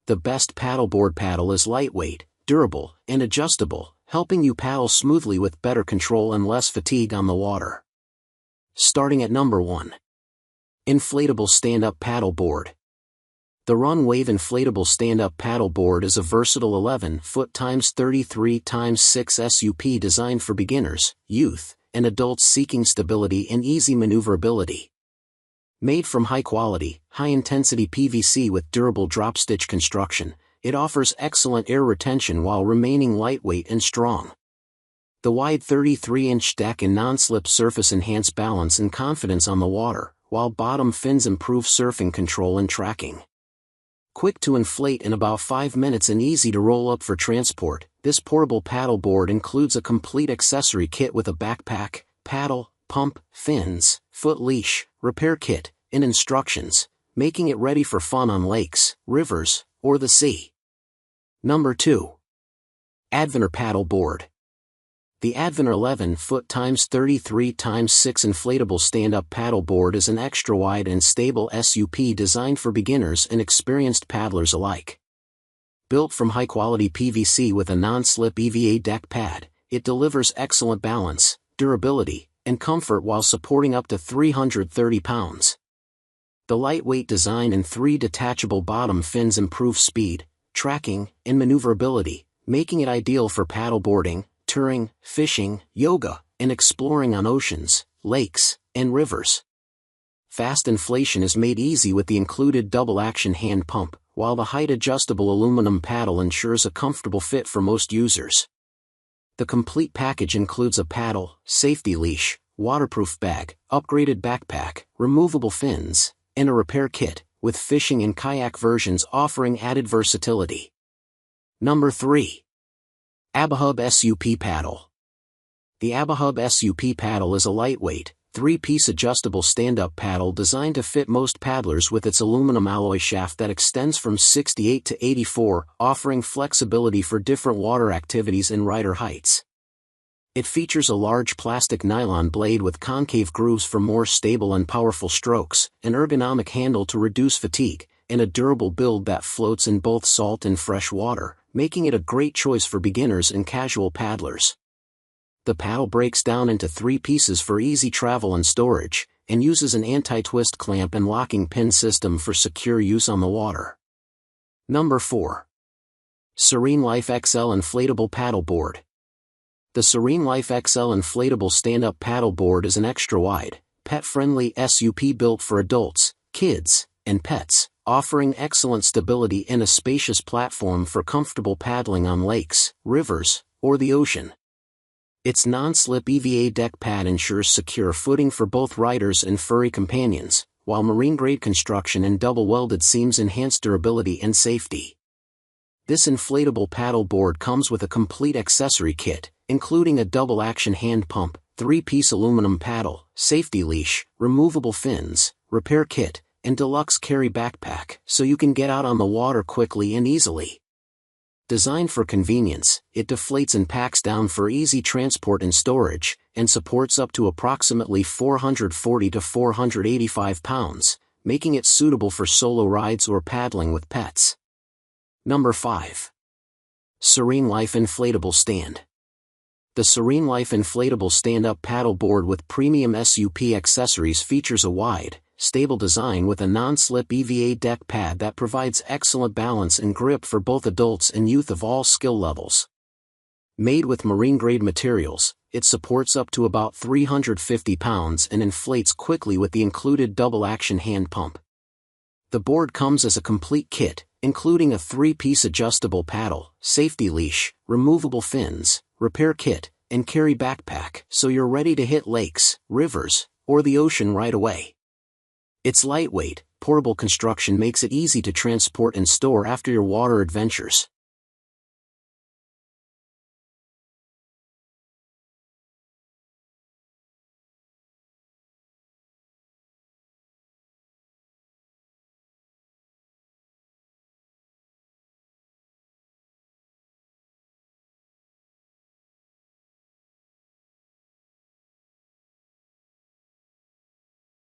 The best paddleboard paddle is lightweight, durable, and adjustable, helping you paddle smoothly with better control and less fatigue on the water. Starting at number 1. Inflatable Stand-Up Paddleboard. The Run-Wave Inflatable Stand-Up Paddleboard is a versatile 11-foot x 33 x 6 SUP designed for beginners, youth, and adults seeking stability and easy maneuverability. Made from high-quality, high-intensity PVC with durable drop-stitch construction, it offers excellent air retention while remaining lightweight and strong. The wide 33-inch deck and non-slip surface enhance balance and confidence on the water, while bottom fins improve surfing control and tracking. Quick to inflate in about 5 minutes and easy to roll up for transport, this portable paddleboard includes a complete accessory kit with a backpack, paddle, pump, fins, foot leash, repair kit, and instructions, making it ready for fun on lakes, rivers, or the sea. Number 2. ADVENOR Paddleboard. The ADVENOR 11-foot x 33 x 6 inflatable stand-up paddleboard is an extra-wide and stable SUP designed for beginners and experienced paddlers alike. Built from high-quality PVC with a non-slip EVA deck pad, it delivers excellent balance, durability, and comfort while supporting up to 330 pounds. The lightweight design and 3 detachable bottom fins improve speed, tracking, and maneuverability, making it ideal for paddleboarding, touring, fishing, yoga, and exploring on oceans, lakes, and rivers. Fast inflation is made easy with the included double-action hand pump, while the height-adjustable aluminum paddle ensures a comfortable fit for most users. The complete package includes a paddle, safety leash, waterproof bag, upgraded backpack, removable fins, and a repair kit, with fishing and kayak versions offering added versatility. Number 3. Abahub SUP Paddle. The Abahub SUP Paddle is a lightweight, 3-piece adjustable stand-up paddle designed to fit most paddlers with its aluminum alloy shaft that extends from 68 to 84, offering flexibility for different water activities and rider heights. It features a large plastic nylon blade with concave grooves for more stable and powerful strokes, an ergonomic handle to reduce fatigue, and a durable build that floats in both salt and fresh water, making it a great choice for beginners and casual paddlers. The paddle breaks down into 3 pieces for easy travel and storage, and uses an anti-twist clamp and locking pin system for secure use on the water. Number 4. SereneLife XL Inflatable Paddleboard. The SereneLife XL Inflatable Stand-Up Paddleboard is an extra-wide, pet-friendly SUP built for adults, kids, and pets, offering excellent stability and a spacious platform for comfortable paddling on lakes, rivers, or the ocean. Its non-slip EVA deck pad ensures secure footing for both riders and furry companions, while marine-grade construction and double-welded seams enhance durability and safety. This inflatable paddleboard comes with a complete accessory kit, including a double-action hand pump, 3-piece aluminum paddle, safety leash, removable fins, repair kit, and deluxe carry backpack, so you can get out on the water quickly and easily. Designed for convenience, it deflates and packs down for easy transport and storage, and supports up to approximately 440 to 485 pounds, making it suitable for solo rides or paddling with pets. Number 5. SereneLife Inflatable Stand. The SereneLife Inflatable Stand-Up Paddleboard with premium SUP accessories features a wide, stable design with a non-slip EVA deck pad that provides excellent balance and grip for both adults and youth of all skill levels. Made with marine-grade materials, it supports up to about 350 pounds and inflates quickly with the included double-action hand pump. The board comes as a complete kit, including a 3-piece adjustable paddle, safety leash, removable fins, repair kit, and carry backpack, so you're ready to hit lakes, rivers, or the ocean right away. Its lightweight, portable construction makes it easy to transport and store after your water adventures.